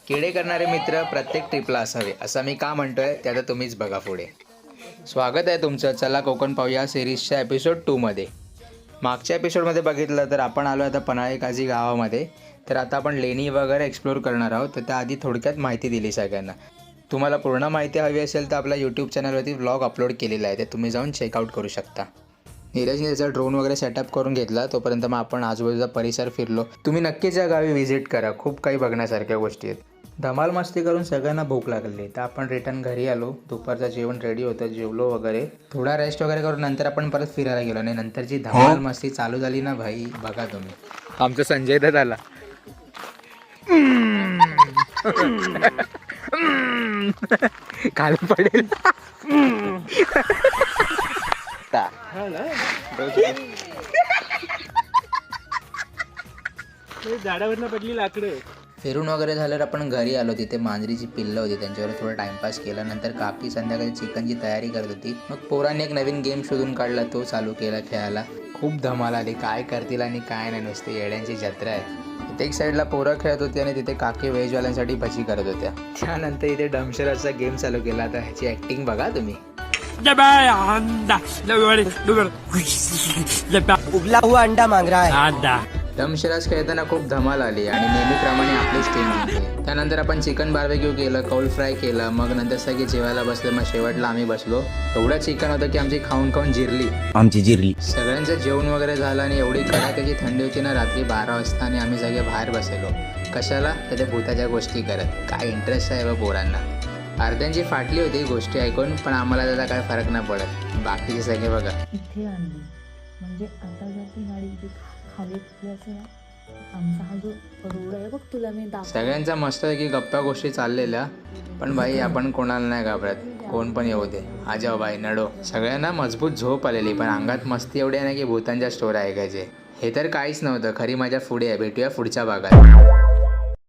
किडे करणारे मित्र प्रत्येक ट्रिपला असावे असं मी का म्हणतोय ते आता तुम्हीच बघा पुढे. स्वागत आहे तुमचं चला कोकण पाहूया सिरीजच्या एपिसोड 2मध्ये. मागच्या एपिसोडमध्ये बघितलं तर आपण आलो आता पन्हाळे काजी गावामध्ये. तर आता आपण लेणी वगैरे एक्सप्लोर करणार आहोत. तर त्याआधी थोडक्यात माहिती दिली सगळ्यांना. तुम्हाला पूर्ण माहिती हवी असेल तर आपल्या यूट्यूब चॅनलवरती व्लॉग अपलोड केलेला आहे, ते तुम्ही जाऊन चेकआउट करू शकता. नीरजने त्याचा ड्रोन वगैरे सेटअप करून घेतला. तोपर्यंत मग आपण आजूबाजूचा परिसर फिरलो. तुम्ही नक्कीच या गावी व्हिजिट करा, खूप काही बघण्यासारख्या गोष्टी आहेत. धमाल मस्ती करून सगळ्यांना भूक लागली तर आपण रिटर्न घरी आलो. दुपारचं जेवण रेडी होतं, जेवलो वगैरे, थोडा रेस्ट वगैरे करून नंतर आपण परत फिरायला गेलो. आणि नंतरची धमाल मस्ती चालू झाली ना भाई, बघा तुम्ही. आमचा संजय दत्त आला. खाली पडेल. झाडावरनं पडली लाकडं. फिरून वगैरे झाल्यावर आपण घरी आलो. तिथे मांजरीची पिल्लं होती, त्यांच्यावर थोडं टाइमपास केला. नंतर काकी संध्याकाळी चिकनची तयारी करत होती. मग पोरांनी एक नवीन गेम शोधून काढला, तो चालू केला खेळायला. खूप धमाल आली, काय करतील आणि काय नाही, नुसते येड्यांची जत्रा आहे. इथे एक साईडला पोरं खेळत होती आणि तिथे काकी व्हेजवाल्यांसाठी भजी करत होत्या. त्यानंतर इथे डमशराचा गेम चालू केला. आता ह्याची ॲक्टिंग बघा तुम्ही. उबला हुआ अंडा मांग रहा है. दमशराज खेळताना खूप धमाल आली आणि नेहमीप्रमाणे आपलीच टीम जिंकली. त्यानंतर आपण चिकन बार्बेक्यू केलं, कौल फ्राय केलं. मग नंतर सगळे जेवायला बसले. मग शेवटला आम्ही बसलो. एवढं चिकन होतं की आमची खाऊन खाऊन जिरली. सगळ्यांचं जेवण वगैरे झालं आणि एवढी कडाक्याची थंडी होती ना रात्री 12 वाजता. आणि आम्ही सगळे बाहेर बसलो. कशाला? तर त्या भूताच्या गोष्टी करत. काय इंटरेस्ट आहे बा पोरांना. अर्ध्यांची फाटली होती गोष्टी ऐकून, पण आम्हाला त्याचा काय फरक नाही पडत. बाकीचे सगळे बघा. इथे आणली म्हणजे आता जर ती गाडी इथे खाली असं आमचा हा जो रोड आहे बघ, तुला मी सगळ्यांचा मस्त आहे की गप्पा गोष्टी चाललेल्या. पण भाई आपण कोणाला नाही घाबरत, कोण पण येऊ दे. आजाव बाई नडो. सगळ्यांना मजबूत झोप आलेली, पण अंगात मस्ती एवढी आहे ना की भूतांच्या स्टोऱ्या ऐकायचे. हे तर काहीच नव्हतं. खरी मजा पुढे आहे. भेटूया पुढच्या भागात.